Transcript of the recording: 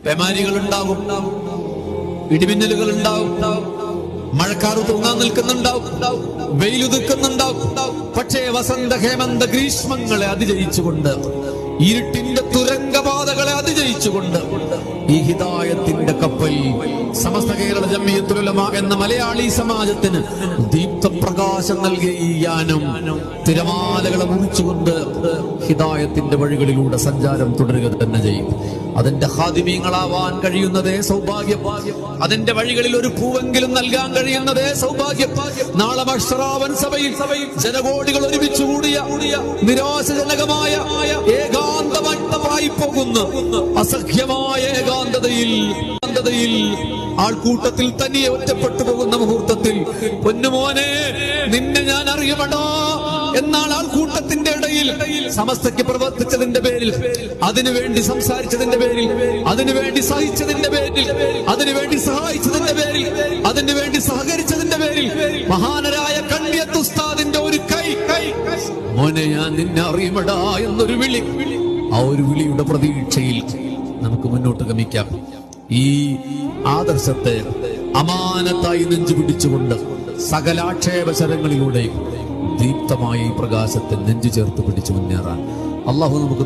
പേമാരികൾ ഉണ്ടാവും, ഇടിമിന്നലുകൾ ഉണ്ടാവും, മഴക്കാറ് തൂങ്ങാൻ നിൽക്കുന്നുണ്ടാവും, വെയിലുതിക്കുന്നുണ്ടാവും. പക്ഷേ വസന്ത ഹേമന്ത ഗ്രീഷ്മങ്ങളെ അതിജയിച്ചുകൊണ്ട്, ഇരുട്ടിന്റെ തുരങ്കപാതകളെ അതിജയിച്ചുകൊണ്ട് ഈ ഹിദായത്തിന്റെ കപ്പൽ സമസ്ത കേരള ജംഇയ്യത്തുൽ ഉലമാ എന്ന മലയാളി സമാജത്തിന് ദീപ്തപ്രകാശം നൽകിയ ഈ യാനം തിരമാലകളെ മുറിച്ചുകൊണ്ട് ഹിദായത്തിന്റെ വഴികളിലൂടെ സഞ്ചാരം തുടരുക തന്നെ ചെയ്യും. അതിന്റെ ഖാദിമീങ്ങളാവാൻ കഴിയുന്നതേ സൗഭാഗ്യം. അതിന്റെ വഴികളിൽ ഒരു പൂവെങ്കിലും നൽകാൻ കഴിയുന്നതേ സൗഭാഗ്യം. നാളെ മഹ്ശറാവൻ സഭയിൽ ജനകോടികൾ ഒരുമിച്ച് കൂടിയ നിരാശജനകമായ ഏകാന്തമായി പോകുന്ന അസഖ്യമായ ഏകാന്തതയിൽ ആൾക്കൂട്ടത്തിൽ തനിയെ ഒറ്റപ്പെട്ടു പോകുന്ന മുഹൂർത്തത്തിൽ പൊന്നുമോനെ നിന്നെ ഞാൻ അറിയപ്പെടാ എന്നാൽ ആൾക്കൂട്ടത്തിന്റെ ഇടയിൽ സമസ്തയ്ക്ക് പ്രവർത്തിച്ചതിന്റെ പേരിൽ, അതിനുവേണ്ടി സംസാരിച്ചതിന്റെ പേരിൽ, അതിനുവേണ്ടി സഹിച്ചതിന്റെ പേരിൽ, അതിനുവേണ്ടി സഹായിച്ചതിന്റെ പേരിൽ, അതിനുവേണ്ടി സഹകരിച്ചതിന്റെ പേരിൽ മഹാനരായ കണ്ണിയത്ത് ഉസ്താദിന്റെ ഒരു കൈ മോനെ ഞാൻ നിന്നെ അറിയപ്പെടാ എന്നൊരു വിളി, ആ ഒരു വിളിയുടെ പ്രതീക്ഷയിൽ നമുക്ക് മുന്നോട്ട് ഗമിക്കാം. ഈ ആദർശത്തെ അമാനത്തായി നെഞ്ചു പിടിച്ചുകൊണ്ട് സകലാക്ഷേപശരങ്ങളിലൂടെയും ദീപ്തമായ ഈ പ്രകാശത്തെ നെഞ്ചു ചേർത്ത് പിടിച്ചു മുന്നേറാൻ അള്ളാഹു നമുക്ക്